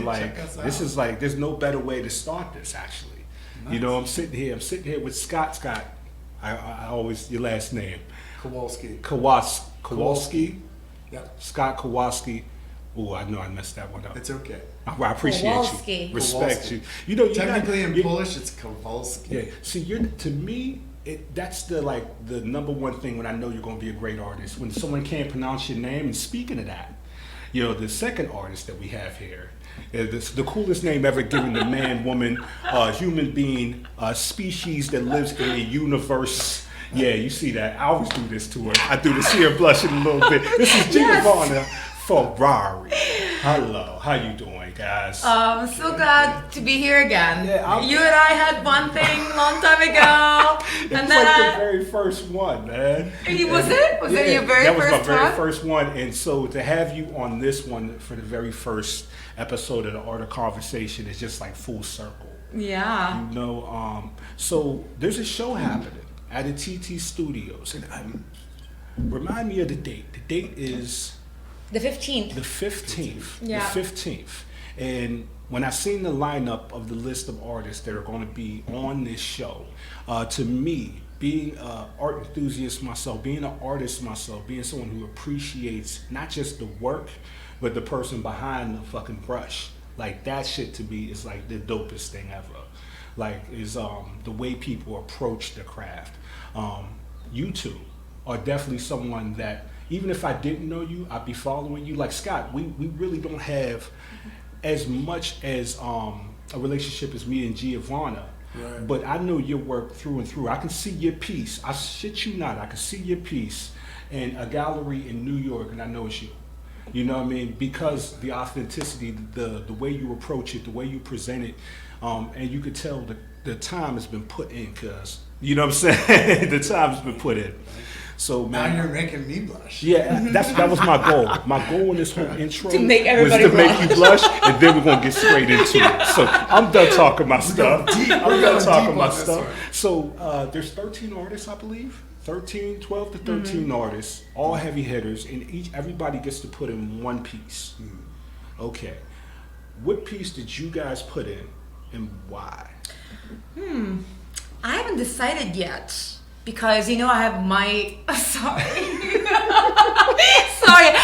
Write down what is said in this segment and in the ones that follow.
like, this is like, there's no better way to start this, actually. Nice. You know, I'm sitting here with Scott. I always, your last name. Kowalski. Kowalski? Yep. Scott Kowalski. Oh, I know I messed that one up. It's okay. I appreciate Kowalski. you. Respect Kowalski. you. You know, technically in Polish, it's Kowalski. Yeah. See, to me, that's the number one thing when I know you're going to be a great artist. When someone can't pronounce your name. And speaking of that, you know, the second artist that we have here is the coolest name ever given to man, woman, human being, species that lives in a universe. Yeah, you see that. I always do this to her. I do this, see her blushing a little bit. This is Giovanna Ferrari. Hello, how you doing, guys? I'm so glad to be here again. Yeah, you and I had one thing a long time ago. It was like the very first one, man. Was it your very first one? That was my very first one. And so to have you on this one for the very first episode of the Art of Conversation is just like full circle. Yeah. You know, so there's a show happening at Atithi Studios. And remind me of the date. The date is... The 15th. The 15th. Yeah. The 15th. And when I seen the lineup of the list of artists that are going to be on this show, to me, being an art enthusiast myself, being an artist myself, being someone who appreciates not just the work, but the person behind the fucking brush, like that shit to me is like the dopest thing ever. Like is the way people approach the craft. You two are definitely someone that, even if I didn't know you, I'd be following you. Like Scott, we really don't have as much as a relationship as me and Giovanna. Right. But I know your work through and through. I can see your piece. I shit you not. I can see your piece in a gallery in New York, and I know it's you. You know what I mean? Because the authenticity, the way you approach it, the way you present it, and you could tell the time has been put in, cuz. You know what I'm saying? The time has been put in. So man, now you're making me blush. Yeah, that was my goal. My goal in this whole intro to make was to blush. make you blush, and then we're gonna get straight into it. So I'm done talking my stuff. I'm done talking my stuff. So there's 13 artists, I believe. 12 to 13 artists, all heavy hitters, and everybody gets to put in one piece. Okay, what piece did you guys put in, and why? I haven't decided yet. Because, you know, I have my... Sorry.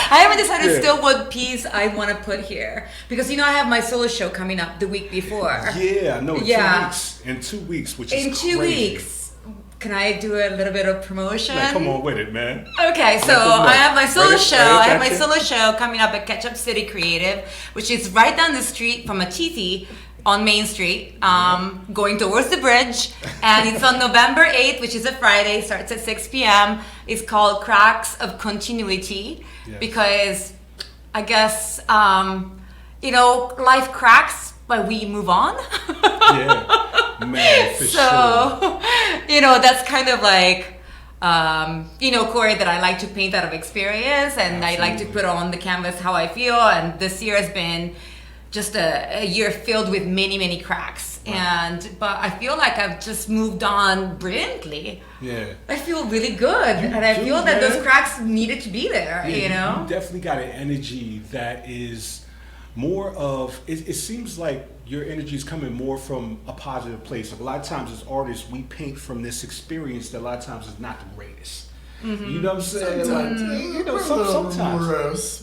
I haven't decided still what piece I want to put here. Because, you know, I have my solo show coming up the week before. Yeah, no, 2 weeks. In 2 weeks, which is crazy. In 2 weeks. Can I do a little bit of promotion? Like, come on with it, man. Okay, so I have my solo show. I have my solo show coming up at Ketchup City Creative, which is right down the street from Atithi on Main Street, going towards the bridge. And it's on November 8th, which is a Friday, starts at 6 p.m. It's called Cracks of Continuity, because I guess, you know, life cracks, but we move on. Yeah, man, for sure. You know, that's kind of like, you know, Corey, that I like to paint out of experience, and I like to put on the canvas how I feel. And this year has been just a year filled with many, many cracks. But I feel like I've just moved on brilliantly. Yeah. I feel really good. I feel that those cracks needed to be there, you know? You definitely got an energy that is more of, it seems like your energy is coming more from a positive place. Like a lot of times as artists, we paint from this experience that a lot of times is not the greatest. You know what I'm saying? Sometimes, like, you know, sometimes.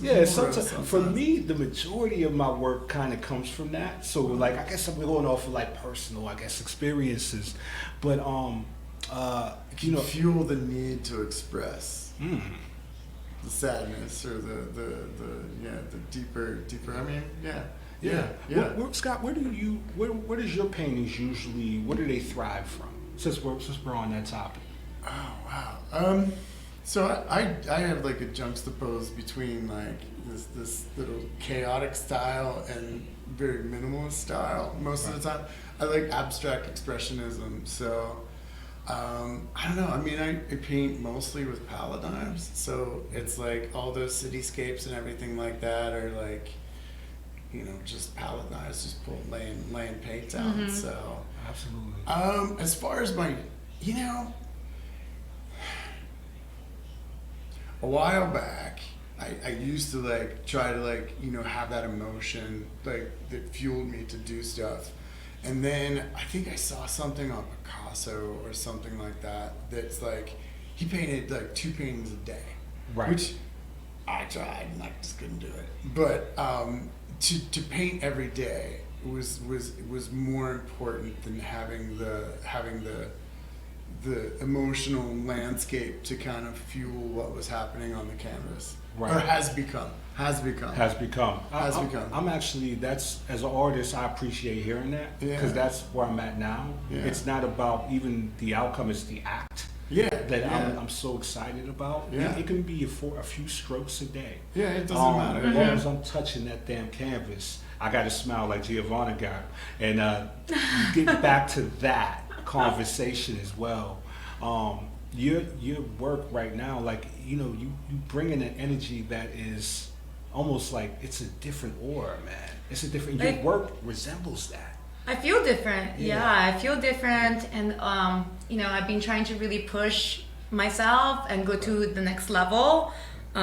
Morose. For me, the majority of my work kind of comes from that. So, like, I guess I'm going off of like personal, experiences. But, you know, fuel the need to express the sadness or the deeper. I mean, yeah. Scott, where does your paintings usually? Where do they thrive from? Since we're on that topic. Oh wow. So I have like a juxtapose between like this little chaotic style and very minimalist style most of the time. I like abstract expressionism. So I don't know. I mean, I paint mostly with palette knives. So it's like all those cityscapes and everything like that are like, you know, just palette knives, just laying paint down. So absolutely. As far as my, you know. A while back, I used to like try to like, you know, have that emotion like that fueled me to do stuff. And then I think I saw something on Picasso or something like that that's like he painted like 2 paintings a day. Right. Which I tried and I just couldn't do it. But to paint every day was more important than having the emotional landscape to kind of fuel what was happening on the canvas. Right. Or has become. I'm actually, that's, as an artist, I appreciate hearing that, because that's where I'm at now. Yeah. It's not about even the outcome, it's the act. Yeah. That I'm so excited about. Yeah. It can be a few strokes a day. Yeah, it doesn't matter. As long as I'm touching that damn canvas, I got to smile like Giovanna got. And get back to that conversation as well. Your work right now, like, you know, you bring in an energy that is almost like it's a different aura, man. It's a different, your work resembles that. I feel different. Yeah, I feel different. And, you know, I've been trying to really push myself and go to the next level. So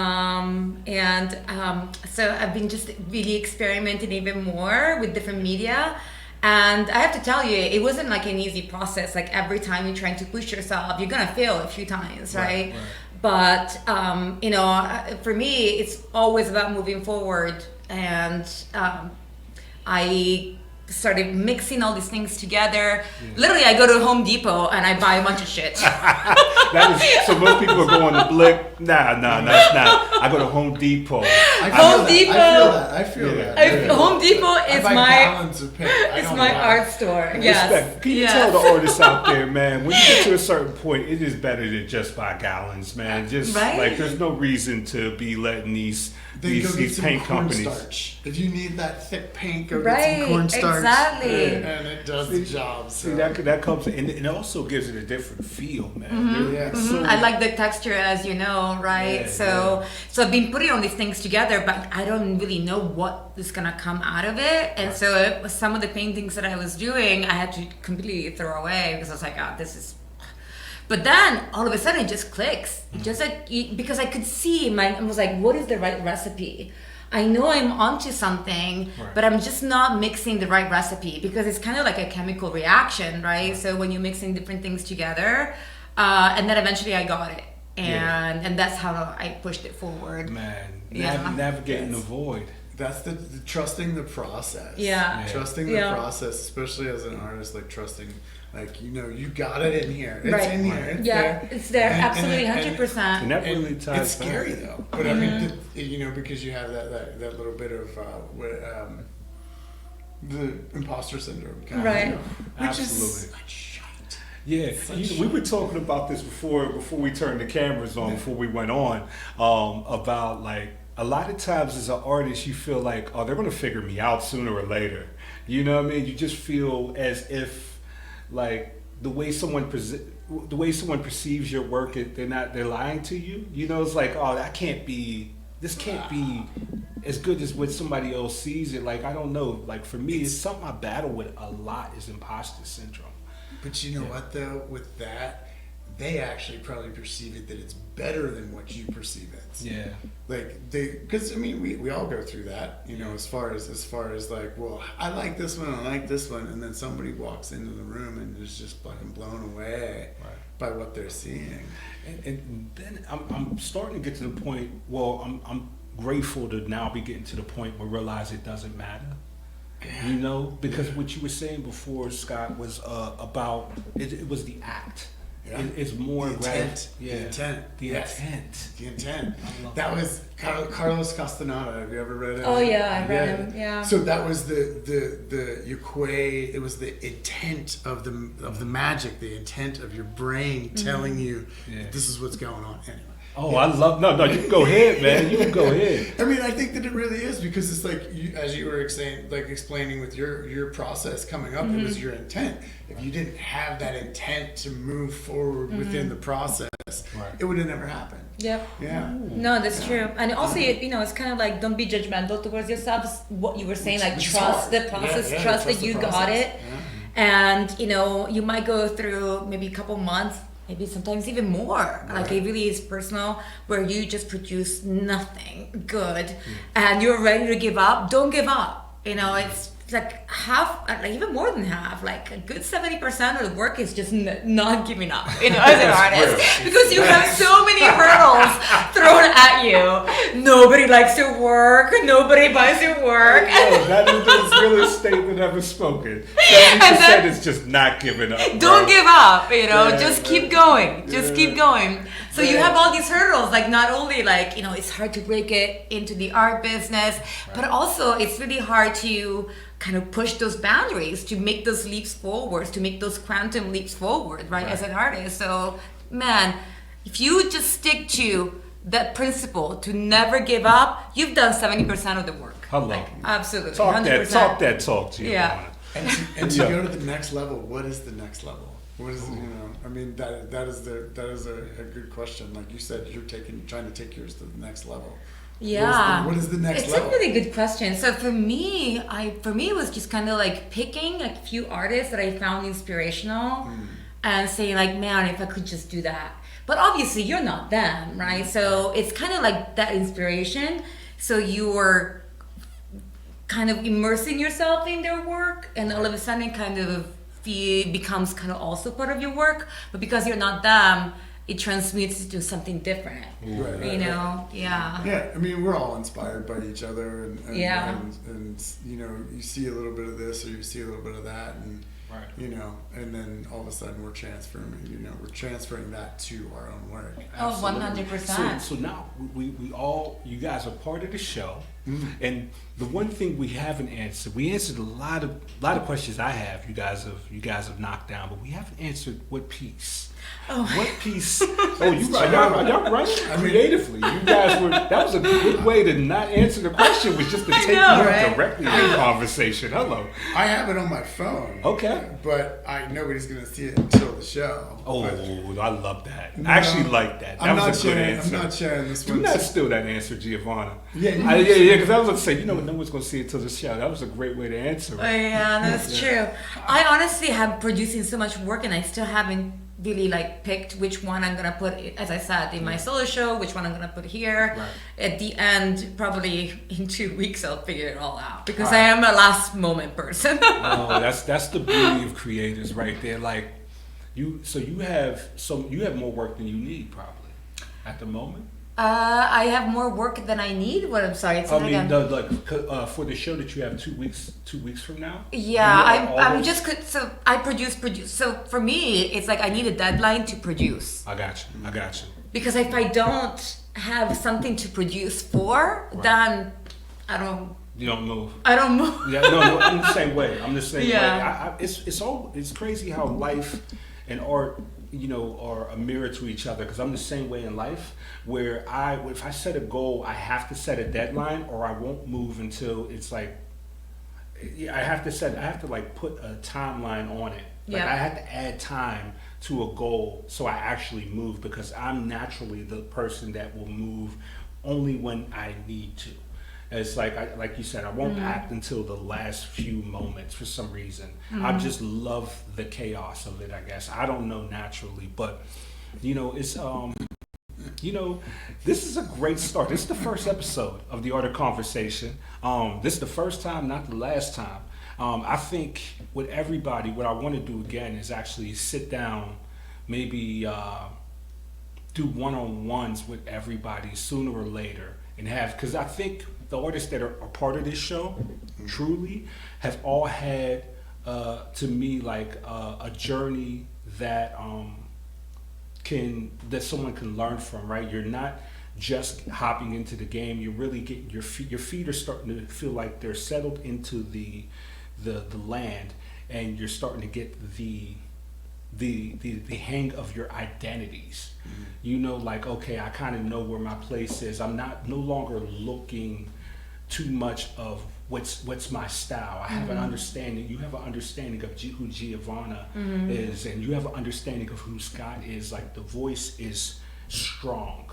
I've been just really experimenting even more with different media. And I have to tell you, it wasn't like an easy process. Like every time you're trying to push yourself, you're gonna fail a few times, right? But, you know, for me, it's always about moving forward. And I started mixing all these things together. Literally, I go to Home Depot and I buy a bunch of shit. So most people are going to Blick. Nah, it's not. I go to Home Depot. I feel that. Home Depot is my my art store. Yes. Respect. Can you tell the artists out there, man, when you get to a certain point, it is better than just buy gallons, man. Just like, there's no reason to be letting these paint companies. Starch. If you need that thick paint, go get some cornstarch. Exactly. And it does the job. So. See, that comes, and it also gives it a different feel, man. So, I like the texture, as you know, right? So I've been putting all these things together, but I don't really know what is gonna come out of it. And so some of the paintings that I was doing, I had to completely throw away because I was like, this is. But then all of a sudden it just clicks. Just like, because I could see I was like, what is the right recipe? I know I'm onto something, but I'm just not mixing the right recipe, because it's kind of like a chemical reaction, right? So when you're mixing different things together, and then eventually I got it. And that's how I pushed it forward. Man, navigating the void. That's the trusting the process. Trusting the process, especially as an artist, like trusting, like, you know, you got it in here. It's in here. It's there. It's there. Absolutely, 100%. And that really ties. It's scary though, but I mean, you know, because you have that little bit of the imposter syndrome, kind of, you know, which is shite. Yeah, we were talking about this before we turned the cameras on, before we went on, about like, a lot of times as an artist, you feel like, oh, they're going to figure me out sooner or later. You know what I mean? You just feel as if, like, the way someone perceives your work, they're lying to you. You know, it's like, oh, this can't be as good as what somebody else sees it. Like, I don't know. Like, for me, it's something I battle with a lot, is imposter syndrome. But you know what though, with that, they actually probably perceive it that it's better than what you perceive it. Yeah. Like because I mean we all go through that, you know, as far as like, well, I like this one, I like this one, and then somebody walks into the room and is just fucking blown away by what they're seeing. And then I'm starting to get to the point. Well, I'm grateful to now be getting to the point where I realize it doesn't matter. You know, because what you were saying before, Scott, was about it was the act. Yeah. It's more the intent. The intent. That was Carlos Castaneda. Have you ever read it? Oh yeah, I read him. Yeah. So that was the Yukwei. It was the intent of the magic, the intent of your brain telling you this is what's going on. Anyway. Oh, I love no. You can go ahead, man. You can go ahead. I mean, I think that it really is, because it's like as you were saying, like explaining with your process coming up, it was your intent. If you didn't have that intent to move forward within the process, it would have never happened. Yep. Yeah. No, that's true. And also, you know, it's kind of like, don't be judgmental towards yourself. What you were saying, like, trust the process, trust that you got it. Yeah. And, you know, you might go through maybe a couple months maybe sometimes even more. Like it really is personal, where you just produce nothing good and you're ready to give up. Don't give up. You know, it's like half, like even more than half, like a good 70% of the work is just not giving up, you know, as an artist, because you have so many hurdles thrown at you. Nobody likes your work, nobody buys your work. Oh, that is the realest statement ever spoken. 70% is just not giving up. Don't give up, you know, Yeah, just yeah. keep going, just Yeah. keep going. So you Yeah. have all these hurdles, like not only like, you know, it's hard to break it into the art business, but also it's really hard to kind of push those boundaries, to make those leaps forward, to make those quantum leaps forward, right, as an artist. So, man, if you just stick to that principle to never give up, you've done 70% of the work. Hello. Like, absolutely. Talk 100%. that talk to you. Yeah. And to Yeah. go to the next level, what is the next level? What is, you know, I mean, that is a good question. Like you said, you're trying to take yours to the next level. Yeah. What is the next it's level? a really good question. So for me, it was just kind of like picking a few artists that I found inspirational and saying like, man, if I could just do that. But obviously you're not them, right? So it's kind of like that inspiration. So you're kind of immersing yourself in their work, and all of a sudden it kind of becomes kind of also part of your work. But because you're not them, it transmutes to something different. Right, You know? Yeah. Yeah, I mean, we're all inspired by each other, and Yeah. and you know, you see a little bit of this or you see a little bit of that, and Right. you know, and then all of a sudden we're transferring that to our own work. Oh, Absolutely. 100%. So now we all, you guys are part of the show, Mm-hmm. and the one thing we haven't answered, we answered a lot of questions I have. You guys have knocked down, but we haven't answered what piece. Oh. What piece? Oh, you right? Y'all running creatively. You guys were. That was a good way to not answer the question. Was just to take know, you right? directly in the conversation. Hello. I have it on my phone. Okay. But nobody's gonna see it until the show. Oh, But I love that. No, I actually like that. That I'm was not a good sharing. answer. I'm not sharing this Do one. not steal that answer, Giovanna. Yeah, you yeah. Because I was going to say, you know what, no one's going to see it till the show. That was a great way to answer it. Oh, yeah, that's true. I honestly have producing so much work, and I still haven't really like picked which one I'm gonna put, as I said, in my solo show, which one I'm gonna put here. Right. At the end, probably in 2 weeks, I'll figure it all out, because I am a last moment person. Oh, that's the beauty of creators right there. Like you have more work than you need probably at the moment. I have more work than I need. What? I'm sorry. It's I mean, again. for the show that you have 2 weeks from now. Yeah, you know, I'm just so I produce. So for me, it's like I need a deadline to produce. I got you. Because if I don't have something to produce for, then I don't. You don't move. I don't move. Yeah, no, I'm the same way. Yeah. It's crazy how life and art, you know, are a mirror to each other, because I'm the same way in life, where if I set a goal, I have to set a deadline, or I won't move until it's like, I have to like put a timeline on it. Like Yeah. I have to add time to a goal so I actually move, because I'm naturally the person that will move only when I need to. It's like you said, I won't act until the last few moments for some reason. I just love the chaos of it, I guess. I don't know naturally, but you know, it's you know, this is a great start. This is the first episode of The Art of Conversation. This is the first time, not the last time. I think with everybody, what I want to do again is actually sit down, maybe do one-on-ones with everybody sooner or later, and because I think the artists that are a part of this show truly have all had, to me, like a journey that someone can learn from, right? You're not just hopping into the game. You're really getting your feet are starting to feel like they're settled into the land, and you're starting to get the hang of your identities. You know, like, okay, I kind of know where my place is. I'm no longer looking too much of what's my style. I have an understanding. You have an understanding of who Giovanna is, and you have an understanding of who Scott is. Like, the voice is strong.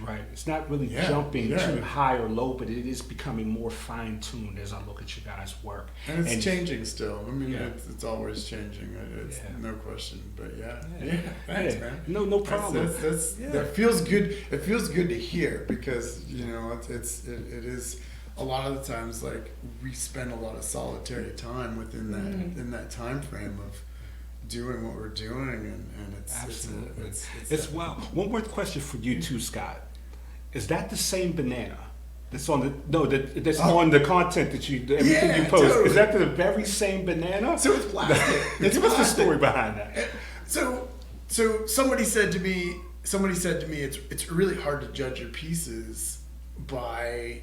Right. It's not really jumping too high or low, but it is becoming more fine-tuned as I look at you guys' work. And it's changing still. I mean, Yeah. it's always changing. It's no question. But thanks, man. No problem. That feels good. It feels good to hear because you know it is a lot of the times like we spend a lot of solitary time within that in that time frame of doing what we're doing, and it's Absolutely. it's Well, one more question for you too, Scott. Is that the same banana that's on that's on the content that everything you post? Totally. Is that the very same banana? So it's plastic. What's the story behind that? So somebody said to me it's really hard to judge your pieces by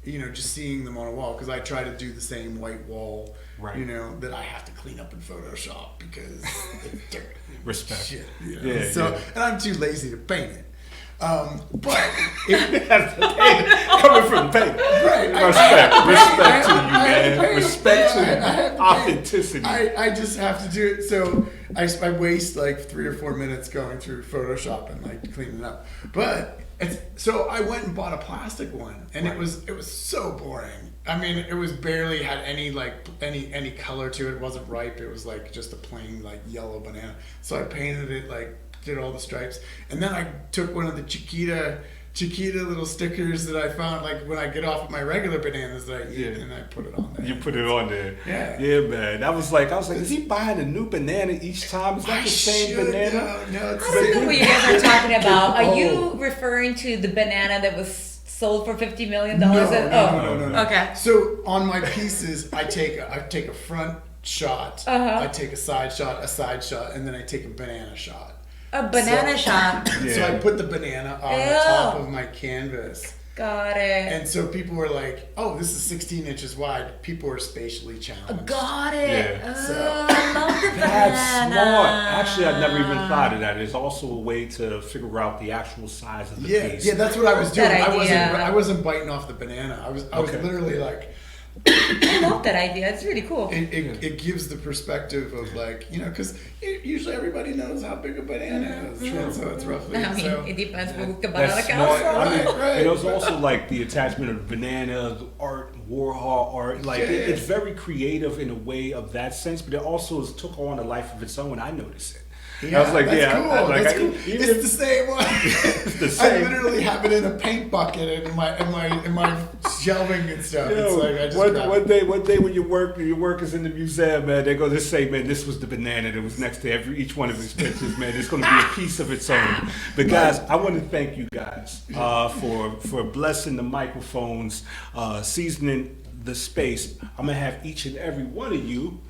just seeing them on a wall, because I try to do the same white wall, right, that I have to clean up in Photoshop because it's dirty. Respect. Shit, Yeah. And I'm too lazy to paint it. But coming from paper, right? Respect to you, man. Respect to authenticity. I just have to do it. So I waste like 3 or 4 minutes going through Photoshop and like cleaning it up. But so I went and bought a plastic one, and it was so boring. I mean, it was barely had any color to it. It wasn't ripe. It was like just a plain like yellow banana. So I painted it, like did all the stripes, and then I took one of the Chiquita little stickers that I found like when I get off of my regular bananas that I eat, and I put it on there. You put it on there. Yeah, man. I was like, is he buying a new banana each time? Is that the same banana? No, it's I don't know what you guys are talking about. Are you referring to the banana that was sold for $50 million? No. Okay. So on my pieces, I take a front shot, I take a side shot, and then I take a banana shot. A banana shot. So I put the banana on the top of my canvas. Got it. And so people were like, "Oh, this is 16 inches wide." People are spatially challenged. Got it. Yeah. I love the banana. That's smart. Actually, I've never even thought of that. It's also a way to figure out the actual size of the piece. Yeah, that's what I was doing. That I wasn't biting off the banana. I was literally like. I love that idea. It's really cool. It gives the perspective of like, because usually everybody knows how big a banana is. True. So it's roughly. It depends what the That's banana smart. counts. And it was also like the attachment of the banana, the art, Warhol art. Like it's very creative in a way of that sense, but it also took on a life of its own. I noticed it. Yeah, I was like, that's cool. That's cool. Even It's the same one. It's the same. I literally have it in a paint bucket in my shelving and stuff. It's like I just one day when your work is in the museum, man, they're gonna say, man, this was the banana that was next to each one of his pictures, man. It's gonna be a piece of its own. But guys, I want to thank you guys for blessing the microphones, seasoning the space. I'm gonna have each and every one of you.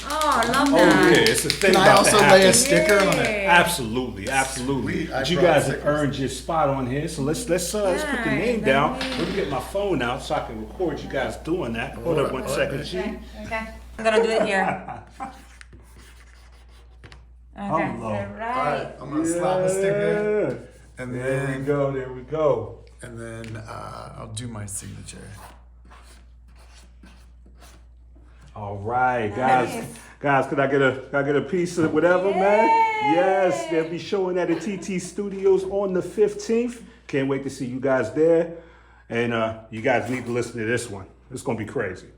Oh, I love Oh that. yeah, it's a thing. Can I about also to lay a happen. sticker on it? Absolutely. Sweet. I But you brought guys have stickers. earned your spot on here, so let's put the name down. Let me get my phone out so I can record you guys doing that. Hold up 1 second, G. Okay. I'm gonna do it here. Okay. Hello. Right. I'm gonna slap a sticker, and There then we go. and then I'll do my signature. All right, guys. Guys, could I get a piece of whatever, man? Yes, they'll be showing at Atithi Studios on the 15th. Can't wait to see you guys there. And you guys need to listen to this one. It's gonna be crazy.